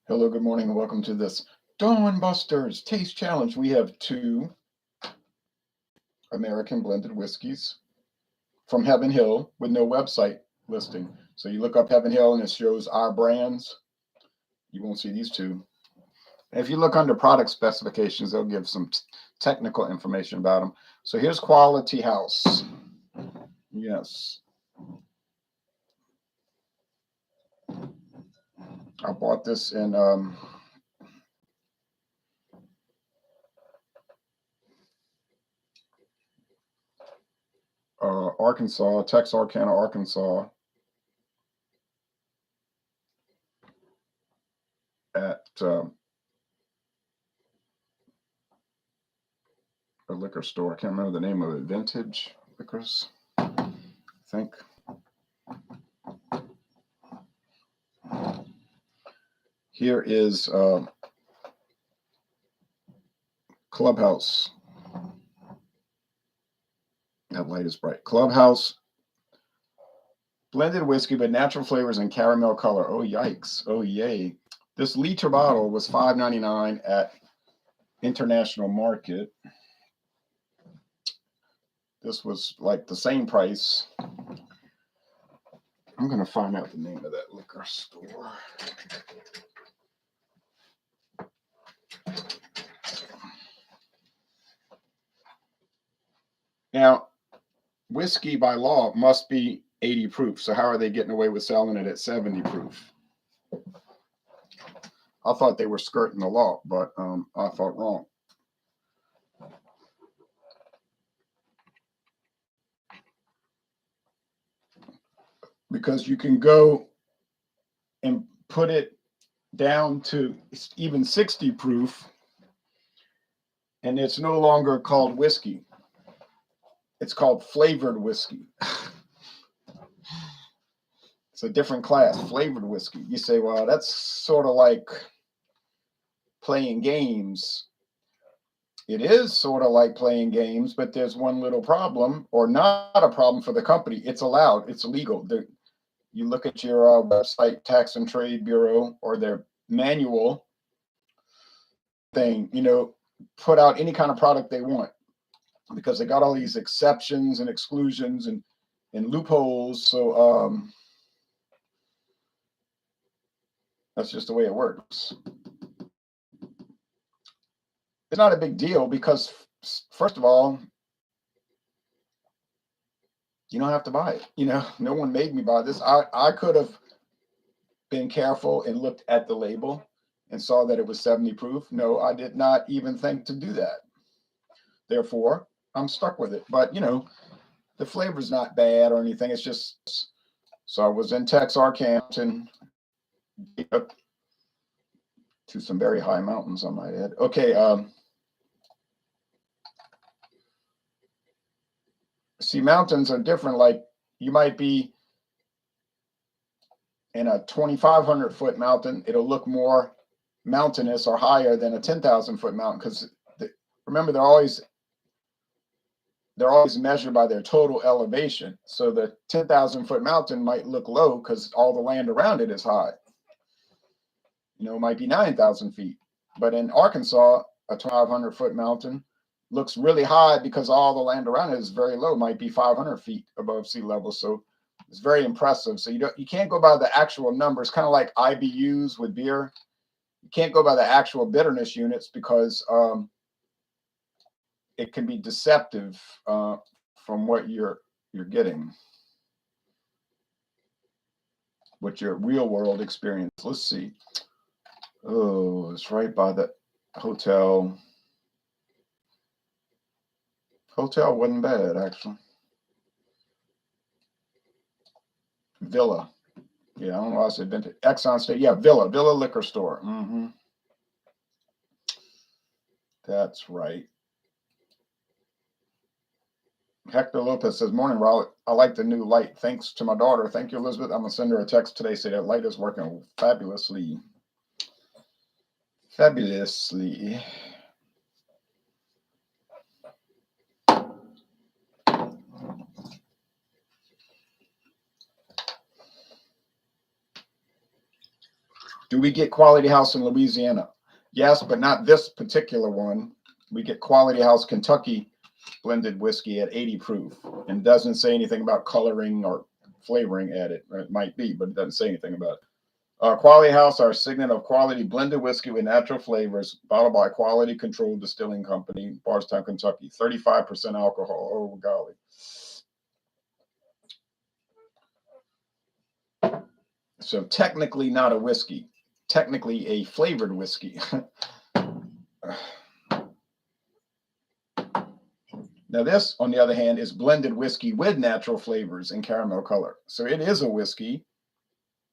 Hello, good morning, and welcome to this Dawn Busters Taste Challenge. We have two American blended whiskeys from Heaven Hill with no website listing. So you look up Heaven Hill and it shows our brands. You won't see these two. And if you look under product specifications, they'll give some technical information about them. So here's Quality House. Yes. I bought this in Arkansas, Texarkana, Arkansas, at a liquor store. I can't remember the name of it. Vintage Liquors, I think. Here is Clubhouse. That light is bright. Clubhouse blended whiskey, but natural flavors and caramel color. Oh, yikes. Oh, yay. This liter bottle was $5.99 at International Market. This was like the same price. I'm going to find out the name of that liquor store. Now, whiskey by law must be 80 proof. So how are they getting away with selling it at 70 proof? I thought they were skirting the law, but I thought wrong. Because you can go and put it down to even 60 proof, and it's no longer called whiskey. It's called flavored whiskey. It's a different class, flavored whiskey. You say, well, that's sort of like playing games. It is sort of like playing games, but there's one little problem, or not a problem for the company. It's allowed. It's illegal. You look at your website, Tax and Trade Bureau, or their manual thing, put out any kind of product they want, because they got all these exceptions and exclusions and loopholes. So that's just the way it works. It's not a big deal because, first of all, you don't have to buy it. No one made me buy this. I could have been careful and looked at the label and saw that it was 70 proof. No, I did not even think to do that. Therefore, I'm stuck with it. But, the flavor's not bad or anything. It's just, so I was in Texarkana and to some very high mountains, I might add. Okay. See, mountains are different. Like, you might be in a 2,500 foot mountain. It'll look more mountainous or higher than a 10,000 foot mountain, because remember, they're always measured by their total elevation. So the 10,000 foot mountain might look low because all the land around it is high. It might be 9,000 feet. But in Arkansas, a 1,200 foot mountain looks really high because all the land around it is very low. It might be 500 feet above sea level. So it's very impressive. So you can't go by the actual numbers, kind of like IBUs with beer. You can't go by the actual bitterness units because it can be deceptive from what you're getting, what your real world experience. Let's see. Oh, it's right by the hotel. Hotel wasn't bad, actually. Villa. Yeah, I don't know why I said vintage. Exxon State. Yeah, Villa Liquor Store. That's right. Hector Lopez says, morning, Raul. I like the new light. Thanks to my daughter. Thank you, Elizabeth. I'm going to send her a text today. Say that light is working fabulously. Fabulously. Do we get Quality House in Louisiana? Yes, but not this particular one. We get Quality House Kentucky blended whiskey at 80 proof, and doesn't say anything about coloring or flavoring added. It might be, but it doesn't say anything about it. Quality House, our signet of quality blended whiskey with natural flavors, bottled by Quality Control Distilling Company, Bardstown, Kentucky. 35% alcohol. Oh, golly. So technically not a whiskey, technically a flavored whiskey. Now this, on the other hand, is blended whiskey with natural flavors and caramel color. So it is a whiskey.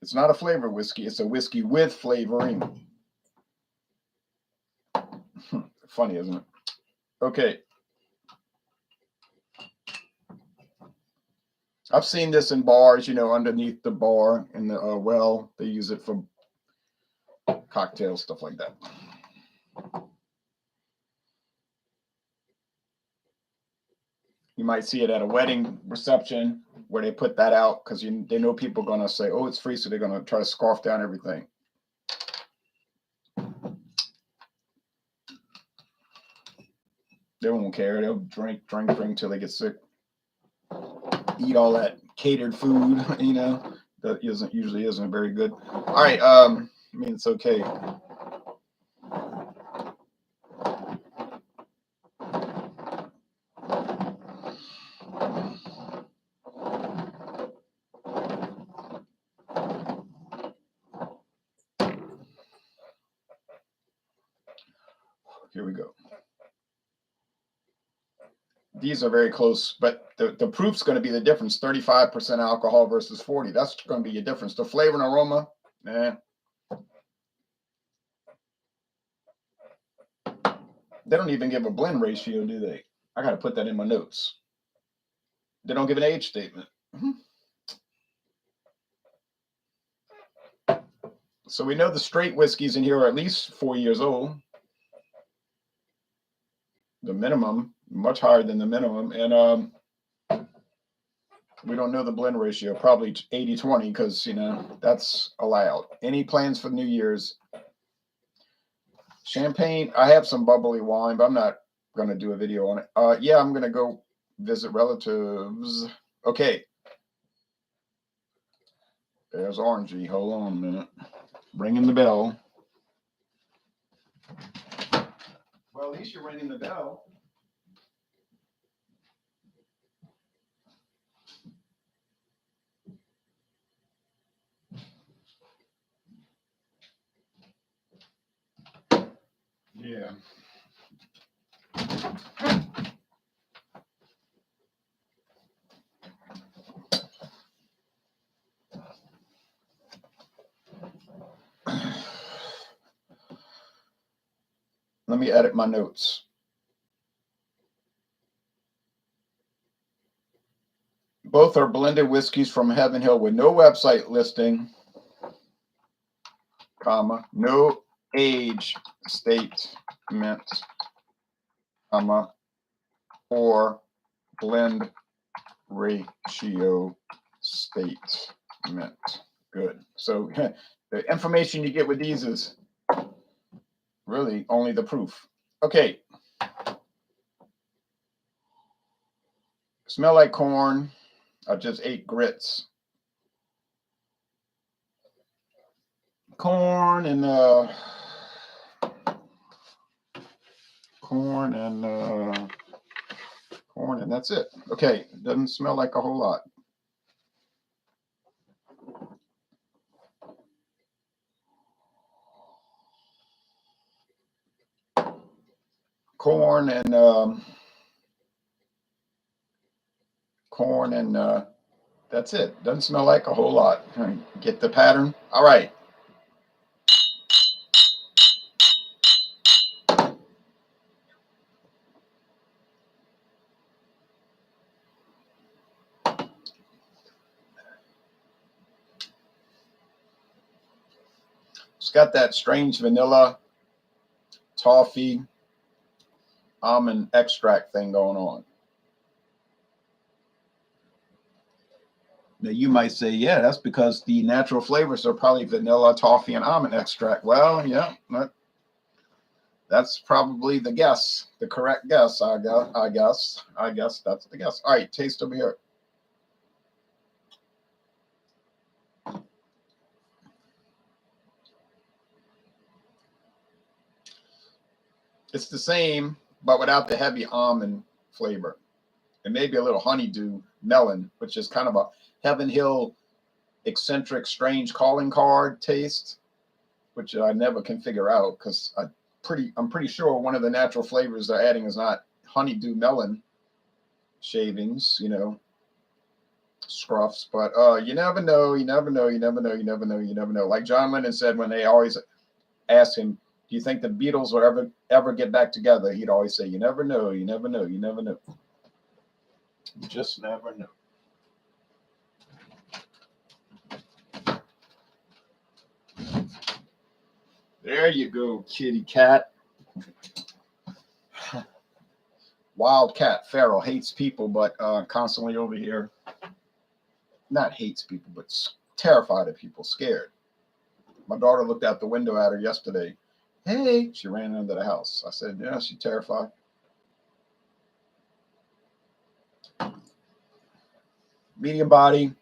It's not a flavored whiskey. It's a whiskey with flavoring. Funny, isn't it? Okay. I've seen this in bars, you know, underneath the bar in the well. They use it for cocktails, stuff like that. You might see it at a wedding reception where they put that out because they know people are going to say, oh, it's free, so they're going to try to scarf down everything. They won't care. They'll drink till they get sick. Eat all that catered food, you know, that usually isn't very good. All right. I mean, it's okay. Here we go. These are very close, but the proof's going to be the difference. 35% alcohol versus 40. That's going to be your difference. The flavor and aroma, They don't even give a blend ratio, do they? I got to put that in my notes. They don't give an age statement. So we know the straight whiskeys in here are at least 4 years old. The minimum, much higher than the minimum. And we don't know the blend ratio, probably 80-20, because, you know, that's allowed. Any plans for New Year's? Champagne, I have some bubbly wine, but I'm not going to do a video on it. Yeah, I'm going to go visit relatives. Okay. There's Orangey. Hold on a minute. Ringing the bell. Well, at least you're ringing the bell. Yeah. Let me edit my notes. Both are blended whiskeys from Heaven Hill with no website listing, comma, no age statement, comma, or blend ratio statement. Good. So the information you get with these is really only the proof. Okay. Smell like corn. I just ate grits. Corn and that's it. Okay, doesn't smell like a whole lot. Corn and that's it. Doesn't smell like a whole lot. Get the pattern? All right. It's got that strange vanilla, toffee, almond extract thing going on. Now you might say, yeah, that's because the natural flavors are probably vanilla, toffee, and almond extract. Well, yeah, that's probably the guess, the correct guess. I guess that's the guess. All right, taste over here. It's the same, but without the heavy almond flavor. And maybe a little honeydew melon, which is kind of a Heaven Hill eccentric, strange calling card taste, which I never can figure out because I'm pretty sure one of the natural flavors they're adding is not honeydew melon shavings, scruffs. But you never know, you never know, you never know, you never know, you never know. Like John Lennon said when they always asked him, "Do you think the Beatles will ever get back together?" He'd always say, "You never know, you never know, you never know." You just never know. There you go, kitty cat. Wild cat, feral, hates people, but constantly over here. Not hates people, but terrified of people, scared. My daughter looked out the window at her yesterday. Hey, she ran into the house. I said, yeah, she's terrified. Medium body,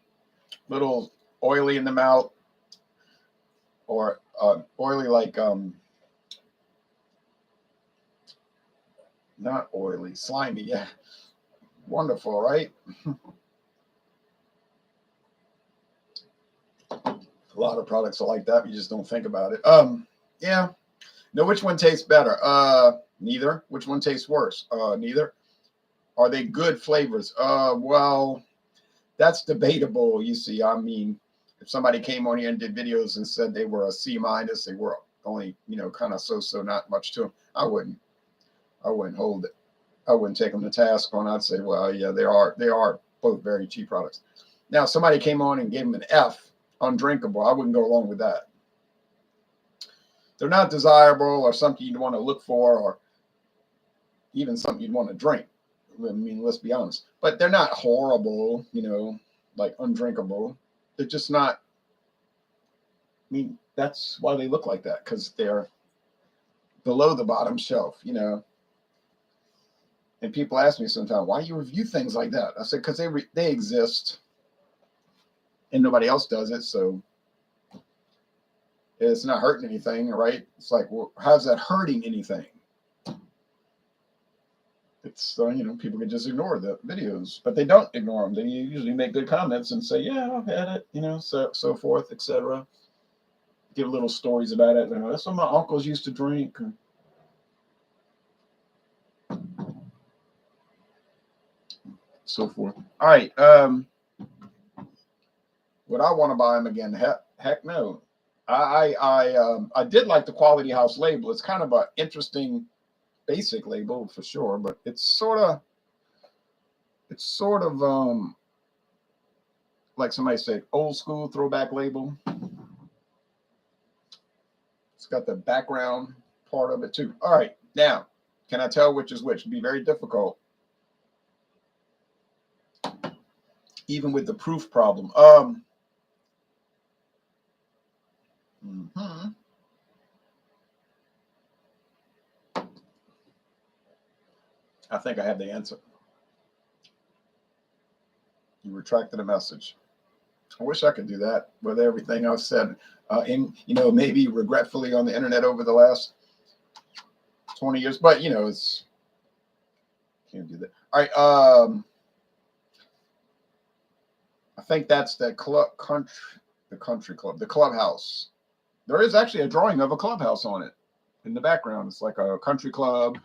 little oily in the mouth, or oily like not oily, slimy. Yeah, wonderful, right? A lot of products are like that. You just don't think about it. Yeah. Know which one tastes better? Neither. Which one tastes worse? Neither. Are they good flavors? Well, that's debatable. You see, I mean, if somebody came on here and did videos and said they were a C minus, they were only, kind of so, not much to them. I wouldn't hold it. I wouldn't take them to task on. I'd say, well, yeah, they are both very cheap products. Now, if somebody came on and gave them an F, undrinkable, I wouldn't go along with that. They're not desirable or something you'd want to look for or even something you'd want to drink. I mean, let's be honest. But they're not horrible, like undrinkable. They're just not. I mean, that's why they look like that, because they're below the bottom shelf, And people ask me sometimes, why do you review things like that? I said, because they exist and nobody else does it. So it's not hurting anything, right? It's like, well, how's that hurting anything? It's people can just ignore the videos, but they don't ignore them. They usually make good comments and say, "Yeah, I've had it," so forth, etc. Give little stories about it. That's what my uncles used to drink. So forth. All right. Would I want to buy them again? Heck no. I did like the Quality House label. It's kind of an interesting basic label for sure, but it's sort of like somebody said, old school throwback label. It's got the background part of it too. All right, now can I tell which is which? It'd be very difficult, even with the proof problem. I think I have the answer. You retracted a message. I wish I could do that with everything I've said, maybe regretfully on the internet over the last 20 years. But it's can't do that. All right. I think that's the country club, the clubhouse. There is actually a drawing of a clubhouse on it in the background. It's like a country club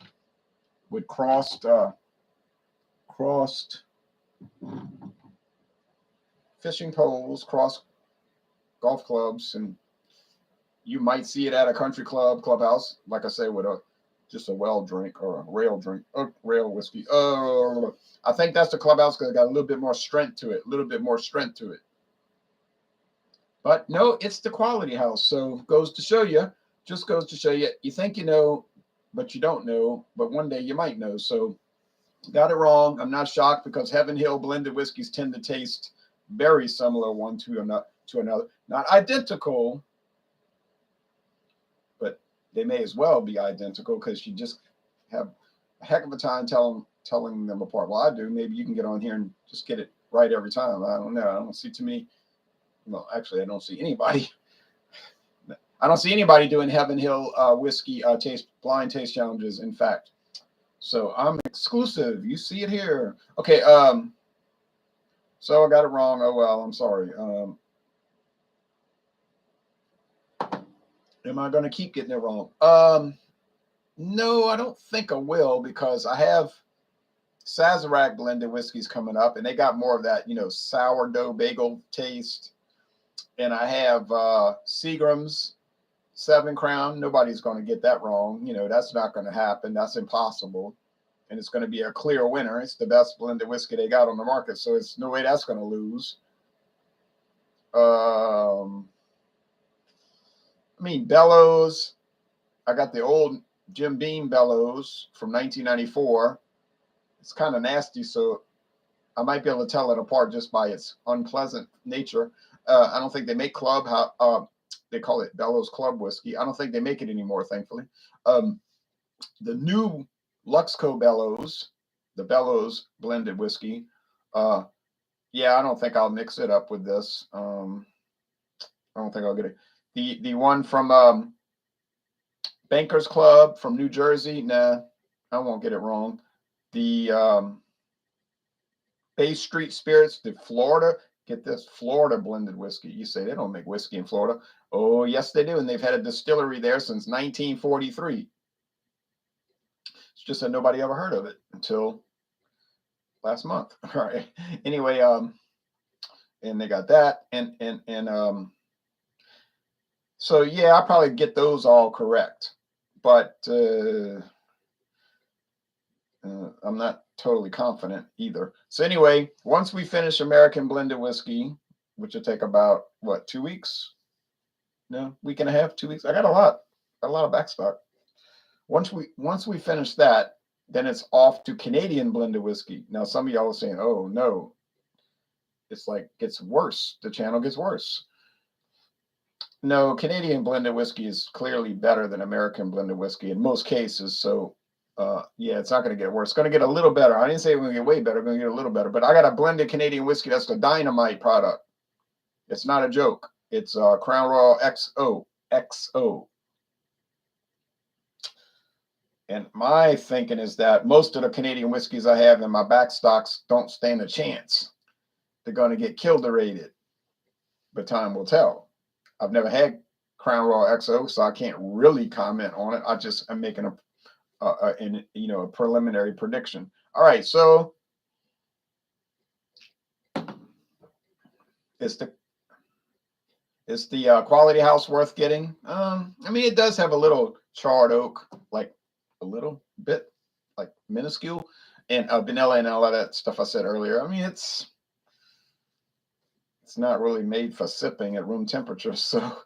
with crossed fishing poles, crossed golf clubs, and you might see it at a country clubhouse, like I say, with just a well drink or a rail whiskey. I think that's the clubhouse because it got a little bit more strength to it. But no, it's the Quality House. So goes to show you, you think you know, but you don't know. But one day you might know. So got it wrong. I'm not shocked because Heaven Hill blended whiskeys tend to taste very similar one to another. Not identical, but they may as well be identical because you just have a heck of a time telling them apart. Well, I do. Maybe you can get on here and just get it right every time. I don't know. I don't see too many. Well, actually, I don't see anybody. I don't see anybody doing Heaven Hill whiskey blind taste challenges. In fact, so I'm exclusive. You see it here. Okay. So I got it wrong. Oh well. I'm sorry. Am I going to keep getting it wrong? No, I don't think I will because I have Sazerac blended whiskeys coming up, and they got more of that, sourdough bagel taste. And I have Seagram's 7 Crown. Nobody's going to get that wrong. That's not going to happen. That's impossible. And it's going to be a clear winner. It's the best blended whiskey they got on the market, so it's no way that's going to lose. Bellows. I got the old Jim Beam Bellows from 1994. It's kind of nasty, so I might be able to tell it apart just by its unpleasant nature. I don't think they make club. They call it Bellows Club whiskey. I don't think they make it anymore, thankfully. The new Luxco Bellows, the Bellows blended whiskey. Yeah, I don't think I'll mix it up with this. I don't think I'll get it. The one from Bankers Club from New Jersey. Nah, I won't get it wrong. The Bay Street Spirits, the Florida. Get this, Florida blended whiskey. You say they don't make whiskey in Florida. Oh, yes, they do. And they've had a distillery there since 1943. It's just that nobody ever heard of it until last month. All right. Anyway, and they got that. And so, yeah, I'll probably get those all correct. But I'm not totally confident either. So anyway, once we finish American blended whiskey, which will take about 2 weeks? No, week and a half, 2 weeks. I got a lot of backstock. Once we finish that, then it's off to Canadian blended whiskey. Now some of y'all are saying, "Oh no, it's like gets worse. The channel gets worse." No, Canadian blended whiskey is clearly better than American blended whiskey in most cases. So. Yeah, it's not going to get worse. It's going to get a little better. I didn't say we're going to get way better. We're going to get a little better. But I got a blended Canadian whiskey. That's the dynamite product. It's not a joke. It's Crown Royal XO. And my thinking is that most of the Canadian whiskeys I have in my back stocks don't stand a chance. They're going to get killed-rated. But time will tell. I've never had Crown Royal XO, so I can't really comment on it. I'm making a preliminary prediction. All right, so is the quality house worth getting? It does have a little charred oak, like a little bit, like minuscule, and vanilla and all of that stuff I said earlier. It's not really made for sipping at room temperature, so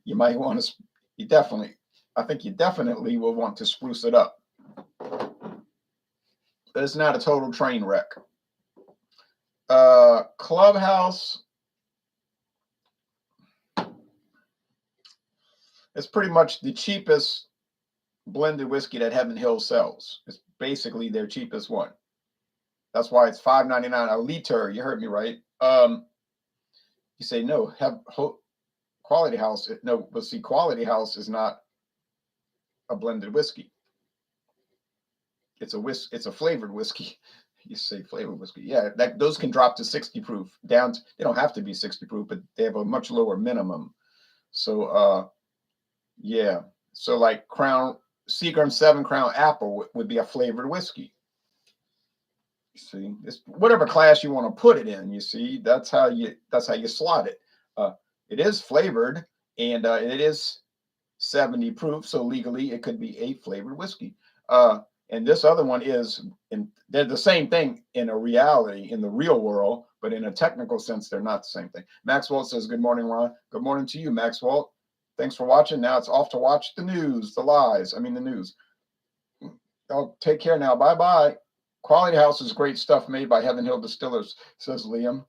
you might want to. I think you definitely will want to spruce it up. But it's not a total train wreck. Clubhouse. It's pretty much the cheapest blended whiskey that Heaven Hill sells. It's basically their cheapest one. That's why it's $5.99 a liter. You heard me right. You say no. Quality House. No, but see, Quality House is not a blended whiskey. It's a flavored whiskey. You say flavored whiskey. Yeah, those can drop to 60 proof. They don't have to be 60 proof, but they have a much lower minimum. So yeah. So like Seagram 7 Crown Apple would be a flavored whiskey. You see, it's whatever class you want to put it in, you see, that's how you slot it. It is flavored and it is 70 proof, so legally it could be a flavored whiskey. And this other one they're the same thing in a reality, in the real world, but in a technical sense, they're not the same thing. Maxwell says, good morning, Ron. Good morning to you, Maxwell. Thanks for watching. Now it's off to watch the news, the news. I'll take care now. Bye-bye. Quality House is great stuff made by Heaven Hill Distillers, says Liam.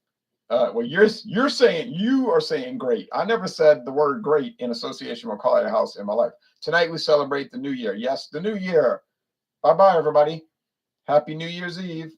Well, you are saying great. I never said the word great in association with Collier House in my life. Tonight we celebrate the new year. Yes, the new year. Bye bye, everybody. Happy New Year's Eve.